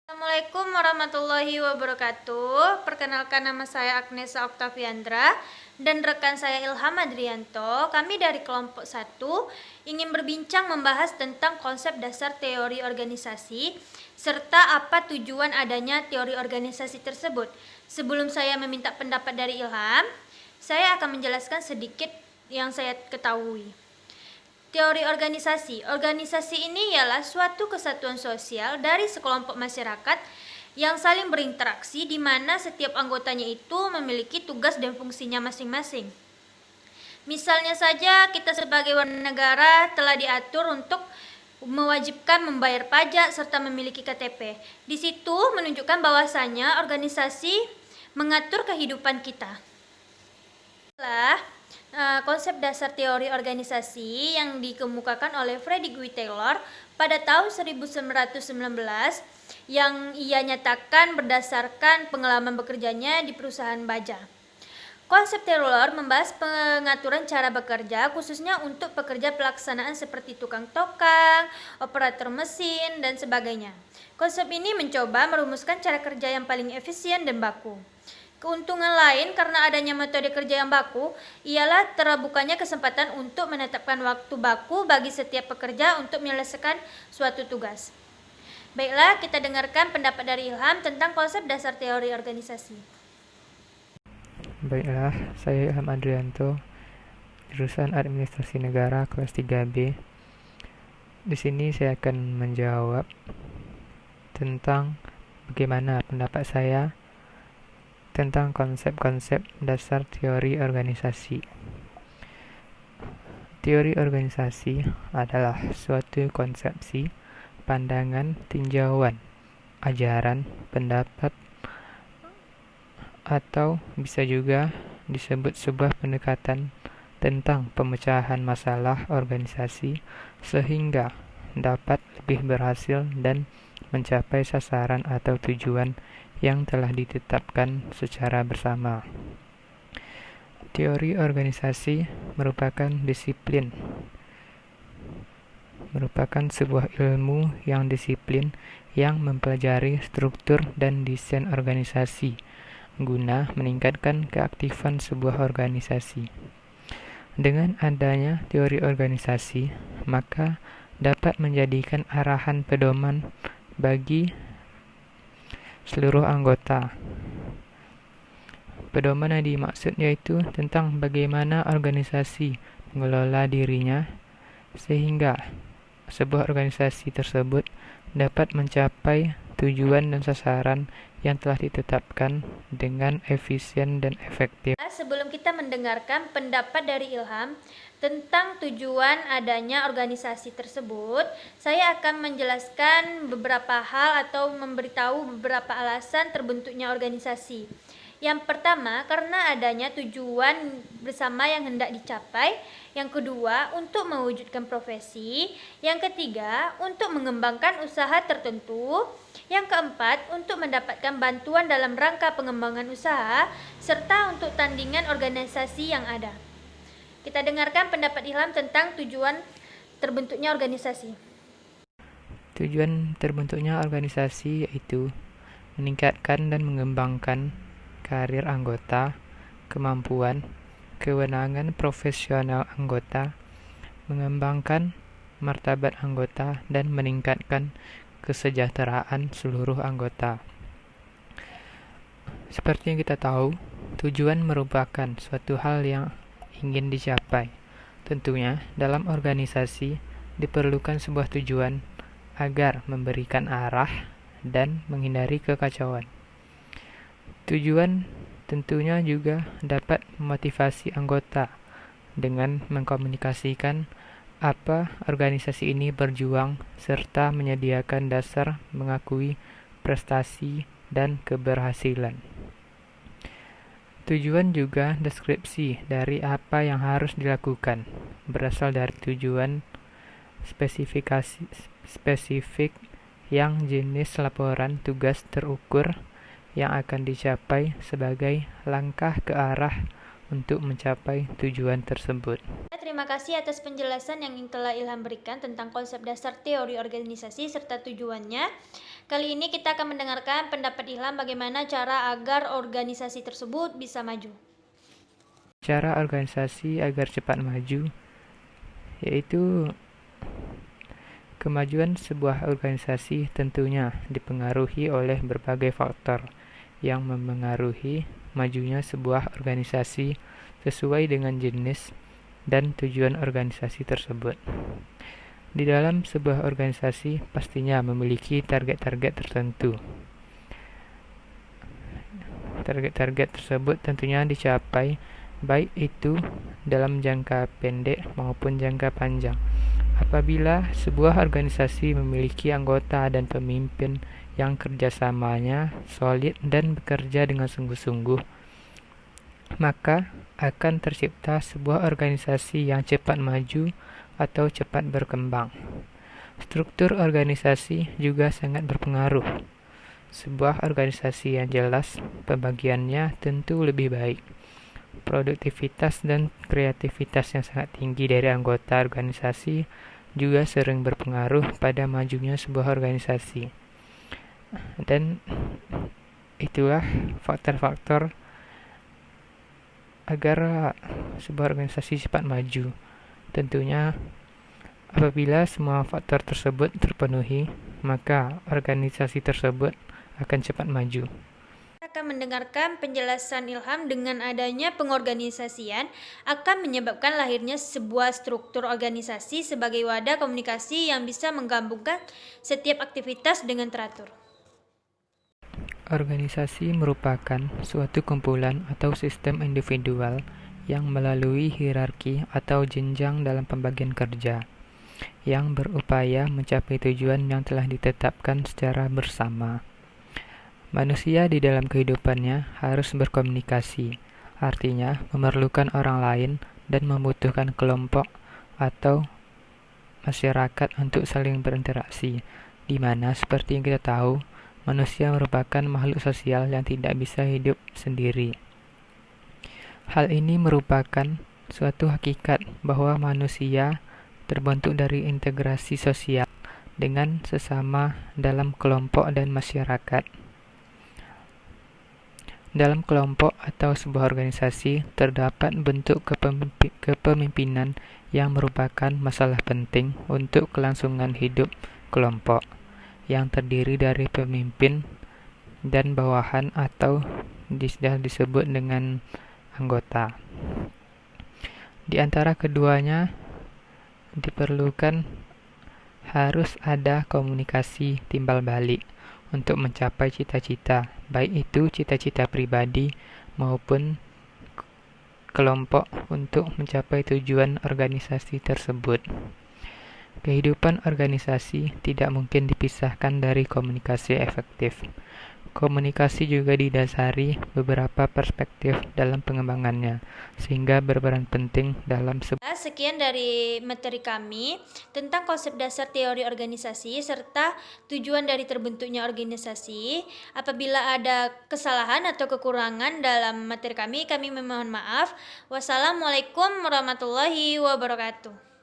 Assalamualaikum warahmatullahi wabarakatuh. Perkenalkan, nama saya Agnesa Oktaviandra dan rekan saya Ilham Adrianto. Kami dari kelompok 1 ingin berbincang membahas tentang konsep dasar teori organisasi serta apa tujuan adanya teori organisasi tersebut. Sebelum saya meminta pendapat dari Ilham, saya akan menjelaskan sedikit yang saya ketahui. Teori organisasi. Organisasi ini ialah suatu kesatuan sosial dari sekelompok masyarakat yang saling berinteraksi di mana setiap anggotanya itu memiliki tugas dan fungsinya masing-masing. Misalnya saja kita sebagai warga negara telah diatur untuk mewajibkan membayar pajak serta memiliki KTP. Di situ menunjukkan bahwasanya organisasi mengatur kehidupan kita. Konsep dasar teori organisasi yang dikemukakan oleh Frederick W. Taylor pada tahun 1919 yang ia nyatakan berdasarkan pengalaman bekerjanya di perusahaan baja. Konsep Taylor membahas pengaturan cara bekerja khususnya untuk pekerja pelaksanaan seperti tukang tokang, operator mesin, dan sebagainya. Konsep ini mencoba merumuskan cara kerja yang paling efisien dan baku. Keuntungan lain karena adanya metode kerja yang baku ialah terbukanya kesempatan untuk menetapkan waktu baku bagi setiap pekerja untuk menyelesaikan suatu tugas. Baiklah, kita dengarkan pendapat dari Ilham tentang konsep dasar teori organisasi. Baiklah, saya Ilham Adrianto, jurusan Administrasi Negara kelas 3B. Di sini saya akan menjawab tentang bagaimana pendapat saya tentang konsep-konsep dasar teori organisasi. Teori organisasi adalah suatu konsepsi, pandangan, tinjauan, ajaran, pendapat, atau bisa juga disebut sebuah pendekatan tentang pemecahan masalah organisasi sehingga dapat lebih berhasil dan mencapai sasaran atau tujuan yang telah ditetapkan secara bersama. Teori organisasi merupakan sebuah ilmu yang disiplin yang mempelajari struktur dan desain organisasi guna meningkatkan keaktifan sebuah organisasi. Dengan adanya teori organisasi, maka dapat menjadikan arahan pedoman bagi seluruh anggota. Pedoman yang dimaksud yaitu tentang bagaimana organisasi mengelola dirinya sehingga sebuah organisasi tersebut dapat mencapai tujuan dan sasaran yang telah ditetapkan dengan efisien dan efektif. Sebelum kita mendengarkan pendapat dari Ilham tentang tujuan adanya organisasi tersebut, saya akan menjelaskan beberapa hal atau memberitahu beberapa alasan terbentuknya organisasi. Yang pertama, karena adanya tujuan bersama yang hendak dicapai. Yang kedua, untuk mewujudkan profesi. Yang ketiga, untuk mengembangkan usaha tertentu. Yang keempat, untuk mendapatkan bantuan dalam rangka pengembangan usaha, serta untuk tandingan organisasi yang ada. Kita dengarkan pendapat Ilham tentang tujuan terbentuknya organisasi. Tujuan terbentuknya organisasi yaitu meningkatkan dan mengembangkan karir anggota, kemampuan, kewenangan profesional anggota, mengembangkan martabat anggota, dan meningkatkan kesejahteraan seluruh anggota. Seperti yang kita tahu, tujuan merupakan suatu hal yang ingin dicapai. Tentunya, dalam organisasi diperlukan sebuah tujuan agar memberikan arah dan menghindari kekacauan. Tujuan tentunya juga dapat memotivasi anggota dengan mengkomunikasikan apa organisasi ini berjuang serta menyediakan dasar mengakui prestasi dan keberhasilan. Tujuan juga deskripsi dari apa yang harus dilakukan, berasal dari tujuan spesifik yang jenis laporan tugas terukur yang akan dicapai sebagai langkah ke arah untuk mencapai tujuan tersebut. Terima kasih atas penjelasan yang telah Ilham berikan tentang konsep dasar teori organisasi serta tujuannya. Kali ini kita akan mendengarkan pendapat Ilham bagaimana cara agar organisasi tersebut bisa maju. Cara organisasi agar cepat maju yaitu kemajuan sebuah organisasi tentunya dipengaruhi oleh berbagai faktor yang memengaruhi majunya sebuah organisasi sesuai dengan jenis dan tujuan organisasi tersebut. Di dalam sebuah organisasi pastinya memiliki target-target tertentu. Target-target tersebut tentunya dicapai baik itu dalam jangka pendek maupun jangka panjang. Apabila sebuah organisasi memiliki anggota dan pemimpin yang kerjasamanya solid dan bekerja dengan sungguh-sungguh, maka akan tercipta sebuah organisasi yang cepat maju atau cepat berkembang. Struktur organisasi juga sangat berpengaruh. Sebuah organisasi yang jelas, pembagiannya tentu lebih baik. Produktivitas dan kreativitas yang sangat tinggi dari anggota organisasi juga sering berpengaruh pada majunya sebuah organisasi. Dan itulah faktor-faktor agar sebuah organisasi cepat maju. Tentunya apabila semua faktor tersebut terpenuhi, maka organisasi tersebut akan cepat maju. Kita akan mendengarkan penjelasan Ilham dengan adanya pengorganisasian akan menyebabkan lahirnya sebuah struktur organisasi sebagai wadah komunikasi yang bisa menggabungkan setiap aktivitas dengan teratur. Organisasi merupakan suatu kumpulan atau sistem individual yang melalui hierarki atau jenjang dalam pembagian kerja, yang berupaya mencapai tujuan yang telah ditetapkan secara bersama. Manusia di dalam kehidupannya harus berkomunikasi, artinya memerlukan orang lain dan membutuhkan kelompok atau masyarakat untuk saling berinteraksi, di mana seperti yang kita tahu, manusia merupakan makhluk sosial yang tidak bisa hidup sendiri. Hal ini merupakan suatu hakikat bahwa manusia terbentuk dari integrasi sosial dengan sesama dalam kelompok dan masyarakat. Dalam kelompok atau sebuah organisasi terdapat bentuk kepemimpinan yang merupakan masalah penting untuk kelangsungan hidup kelompok, yang terdiri dari pemimpin dan bawahan atau disebut dengan anggota. Di antara keduanya diperlukan harus ada komunikasi timbal balik untuk mencapai cita-cita, baik itu cita-cita pribadi maupun kelompok untuk mencapai tujuan organisasi tersebut. Kehidupan organisasi tidak mungkin dipisahkan dari komunikasi efektif. Komunikasi juga didasari beberapa perspektif dalam pengembangannya, sehingga berperan penting dalam Sekian dari materi kami tentang konsep dasar teori organisasi serta tujuan dari terbentuknya organisasi. Apabila ada kesalahan atau kekurangan dalam materi kami memohon maaf. Wassalamualaikum warahmatullahi wabarakatuh.